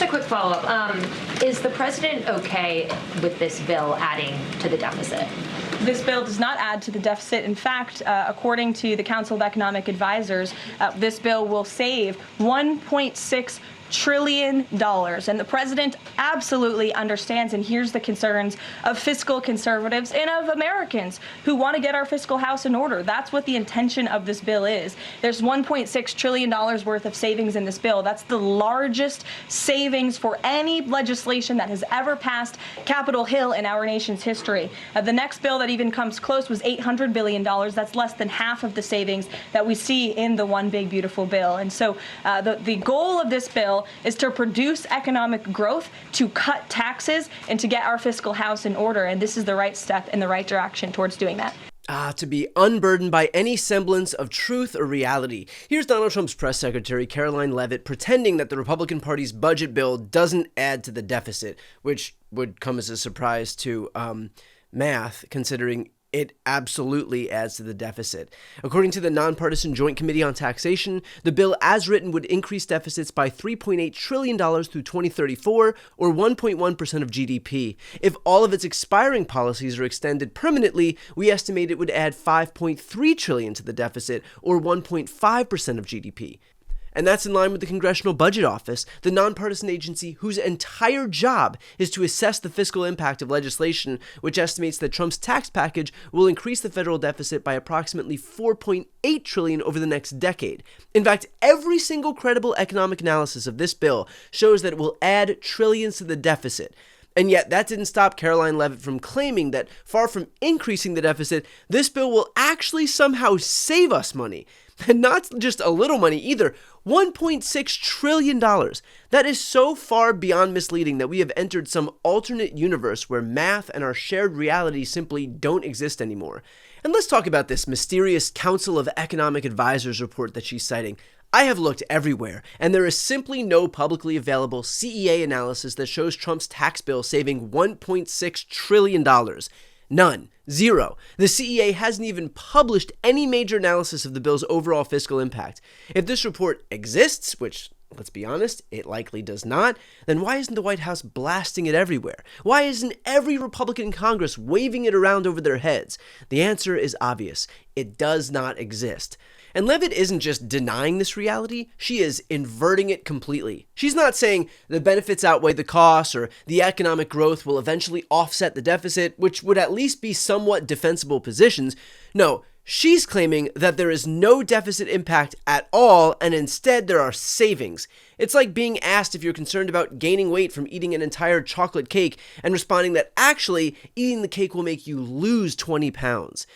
a quick follow-up. Is the president okay with this bill adding to the deficit? This bill does not add to the deficit. In fact, according to the Council of Economic Advisors, this bill will save $1.6 trillion. And the president absolutely understands and hears the concerns of fiscal conservatives and of Americans who want to get our fiscal house in order. That's what the intention of this bill is. There's $1.6 trillion worth of savings in this bill. That's the largest savings for any legislation that has ever passed Capitol Hill in our nation's history. The next bill that even comes close was $800 billion. That's less than half of the savings that we see in the One Big Beautiful Bill. And so the goal of this bill is to produce economic growth, to cut taxes, and to get our fiscal house in order. And this is the right step in the right direction towards doing that. To be unburdened by any semblance of truth or reality. Here's Donald Trump's press secretary, Karoline Leavitt, pretending that the Republican Party's budget bill doesn't add to the deficit, which would come as a surprise to math, considering it absolutely adds to the deficit. According to the Nonpartisan Joint Committee on Taxation, the bill as written would increase deficits by $3.8 trillion through 2034, or 1.1% of GDP. If all of its expiring policies are extended permanently, we estimate it would add $5.3 trillion to the deficit, or 1.5% of GDP. And that's in line with the Congressional Budget Office, the nonpartisan agency whose entire job is to assess the fiscal impact of legislation, which estimates that Trump's tax package will increase the federal deficit by approximately $4.8 trillion over the next decade. In fact, every single credible economic analysis of this bill shows that it will add trillions to the deficit. And yet, that didn't stop Karoline Leavitt from claiming that, far from increasing the deficit, this bill will actually somehow save us money. And not just a little money either, $1.6 trillion. That is so far beyond misleading that we have entered some alternate universe where math and our shared reality simply don't exist anymore. And let's talk about this mysterious Council of Economic Advisors report that she's citing. I have looked everywhere, and there is simply no publicly available CEA analysis that shows Trump's tax bill saving $1.6 trillion. None. Zero. The CEA hasn't even published any major analysis of the bill's overall fiscal impact. If this report exists, which, let's be honest, it likely does not, then why isn't the White House blasting it everywhere? Why isn't every Republican in Congress waving it around over their heads? The answer is obvious. It does not exist. And Leavitt isn't just denying this reality, she is inverting it completely. She's not saying the benefits outweigh the costs or the economic growth will eventually offset the deficit, which would at least be somewhat defensible positions. No, she's claiming that there is no deficit impact at all, and instead there are savings. It's like being asked if you're concerned about gaining weight from eating an entire chocolate cake and responding that actually eating the cake will make you lose 20 pounds.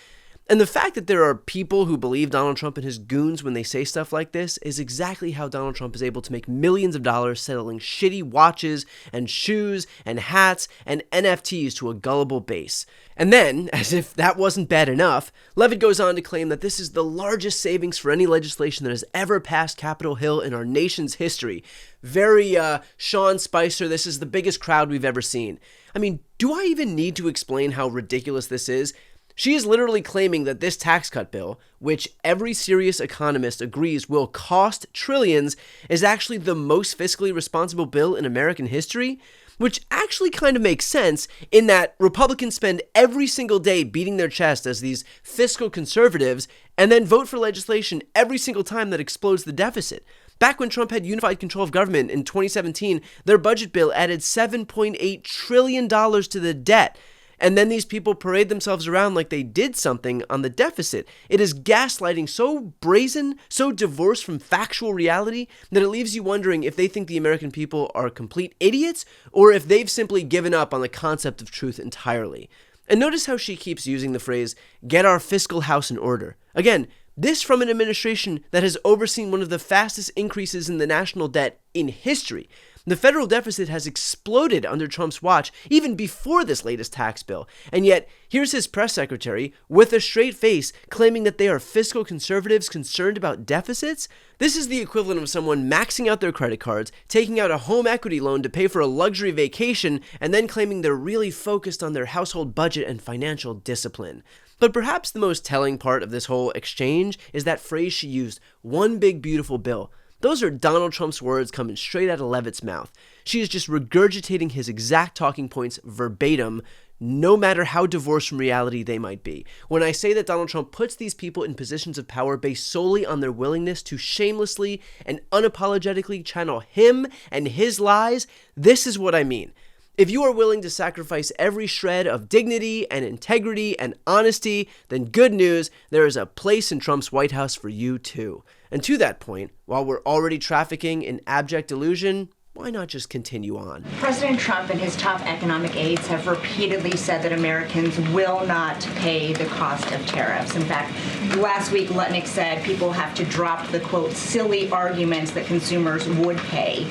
And the fact that there are people who believe Donald Trump and his goons when they say stuff like this is exactly how Donald Trump is able to make millions of dollars selling shitty watches and shoes and hats and NFTs to a gullible base. And then, as if that wasn't bad enough, Leavitt goes on to claim that this is the largest savings for any legislation that has ever passed Capitol Hill in our nation's history. Very, Sean Spicer, this is the biggest crowd we've ever seen. I mean, do I even need to explain how ridiculous this is? She is literally claiming that this tax cut bill, which every serious economist agrees will cost trillions, is actually the most fiscally responsible bill in American history, which actually kind of makes sense in that Republicans spend every single day beating their chest as these fiscal conservatives and then vote for legislation every single time that explodes the deficit. Back when Trump had unified control of government in 2017, their budget bill added $7.8 trillion to the debt. And then these people parade themselves around like they did something on the deficit. It is gaslighting so brazen, so divorced from factual reality, that it leaves you wondering if they think the American people are complete idiots or if they've simply given up on the concept of truth entirely. And notice how she keeps using the phrase, get our fiscal house in order. Again, this from an administration that has overseen one of the fastest increases in the national debt in history. The federal deficit has exploded under Trump's watch, even before this latest tax bill. And yet, here's his press secretary, with a straight face, claiming that they are fiscal conservatives concerned about deficits? This is the equivalent of someone maxing out their credit cards, taking out a home equity loan to pay for a luxury vacation, and then claiming they're really focused on their household budget and financial discipline. But perhaps the most telling part of this whole exchange is that phrase she used, one big beautiful bill. Those are Donald Trump's words coming straight out of Leavitt's mouth. She is just regurgitating his exact talking points verbatim, no matter how divorced from reality they might be. When I say that Donald Trump puts these people in positions of power based solely on their willingness to shamelessly and unapologetically channel him and his lies, this is what I mean. If you are willing to sacrifice every shred of dignity and integrity and honesty, then good news, there is a place in Trump's White House for you too. And to that point, while we're already trafficking in abject delusion, why not just continue on? President Trump and his top economic aides have repeatedly said that Americans will not pay the cost of tariffs. In fact, last week, Lutnick said people have to drop the, quote, silly arguments that consumers would pay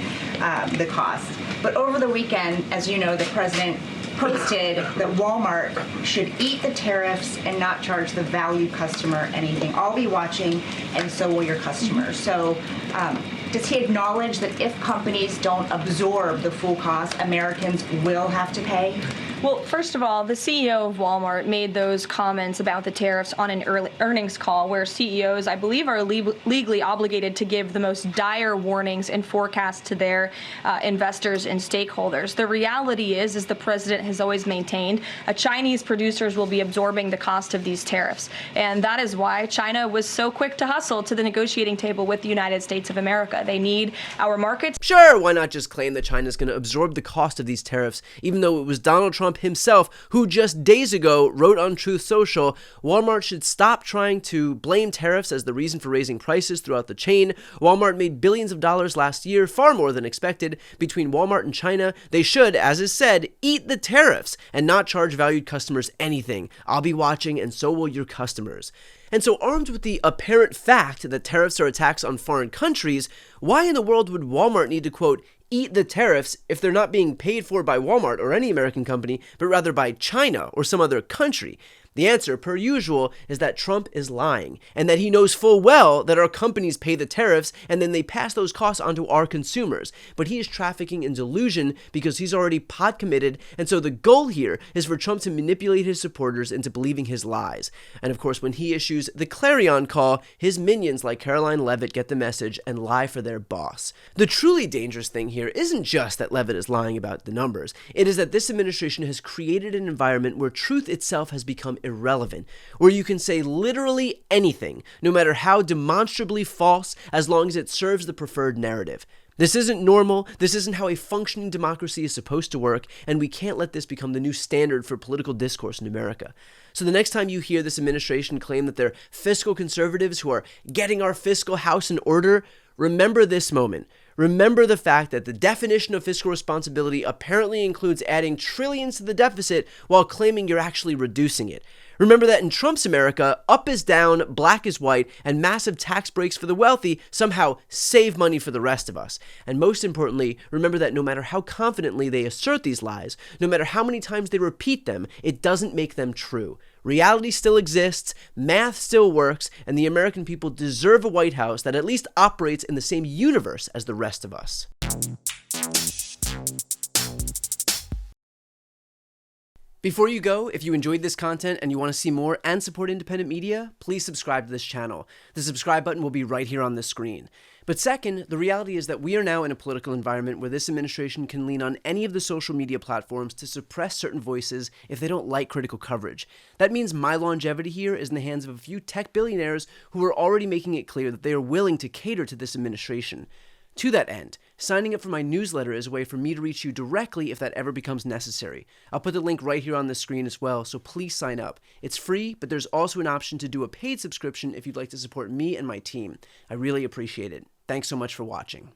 the cost. But over the weekend, as you know, the president posted that Walmart should eat the tariffs and not charge the valued customer anything. I'll be watching, and so will your customers. So does he acknowledge that if companies don't absorb the full cost, Americans will have to pay? Well, first of all, the CEO of Walmart made those comments about the tariffs on an earnings call where CEOs, I believe, are legally obligated to give the most dire warnings and forecasts to their investors and stakeholders. The reality is the president has always maintained Chinese producers will be absorbing the cost of these tariffs. And that is why China was so quick to hustle to the negotiating table with the United States of America. They need our markets. Sure, why not just claim that China's going to absorb the cost of these tariffs, even though it was Donald Trump himself who just days ago wrote on Truth Social, Walmart should stop trying to blame tariffs as the reason for raising prices throughout the chain. Walmart made billions of dollars last year, far more than expected. Between Walmart and China, they should, as is said, eat the tariffs and not charge valued customers anything. I'll be watching, and so will your customers. And so, armed with the apparent fact that tariffs are a tax on foreign countries, why in the world would Walmart need to, quote, eat the tariffs if they're not being paid for by Walmart or any American company, but rather by China or some other country? The answer, per usual, is that Trump is lying, and that he knows full well that our companies pay the tariffs and then they pass those costs on to our consumers. But he is trafficking in delusion because he's already pot committed, and so the goal here is for Trump to manipulate his supporters into believing his lies. And of course, when he issues the clarion call, his minions like Karoline Leavitt get the message and lie for their boss. The truly dangerous thing here isn't just that Leavitt is lying about the numbers. It is that this administration has created an environment where truth itself has become irrelevant, where you can say literally anything, no matter how demonstrably false, as long as it serves the preferred narrative. This isn't normal, this isn't how a functioning democracy is supposed to work, and we can't let this become the new standard for political discourse in America. So the next time you hear this administration claim that they're fiscal conservatives who are getting our fiscal house in order, remember this moment. Remember the fact that the definition of fiscal responsibility apparently includes adding trillions to the deficit while claiming you're actually reducing it. Remember that in Trump's America, up is down, black is white, and massive tax breaks for the wealthy somehow save money for the rest of us. And most importantly, remember that no matter how confidently they assert these lies, no matter how many times they repeat them, it doesn't make them true. Reality still exists, math still works, and the American people deserve a White House that at least operates in the same universe as the rest of us. Before you go, if you enjoyed this content and you want to see more and support independent media, please subscribe to this channel. The subscribe button will be right here on the screen. But second, the reality is that we are now in a political environment where this administration can lean on any of the social media platforms to suppress certain voices if they don't like critical coverage. That means my longevity here is in the hands of a few tech billionaires who are already making it clear that they are willing to cater to this administration. To that end, signing up for my newsletter is a way for me to reach you directly if that ever becomes necessary. I'll put the link right here on the screen as well, so please sign up. It's free, but there's also an option to do a paid subscription if you'd like to support me and my team. I really appreciate it. Thanks so much for watching.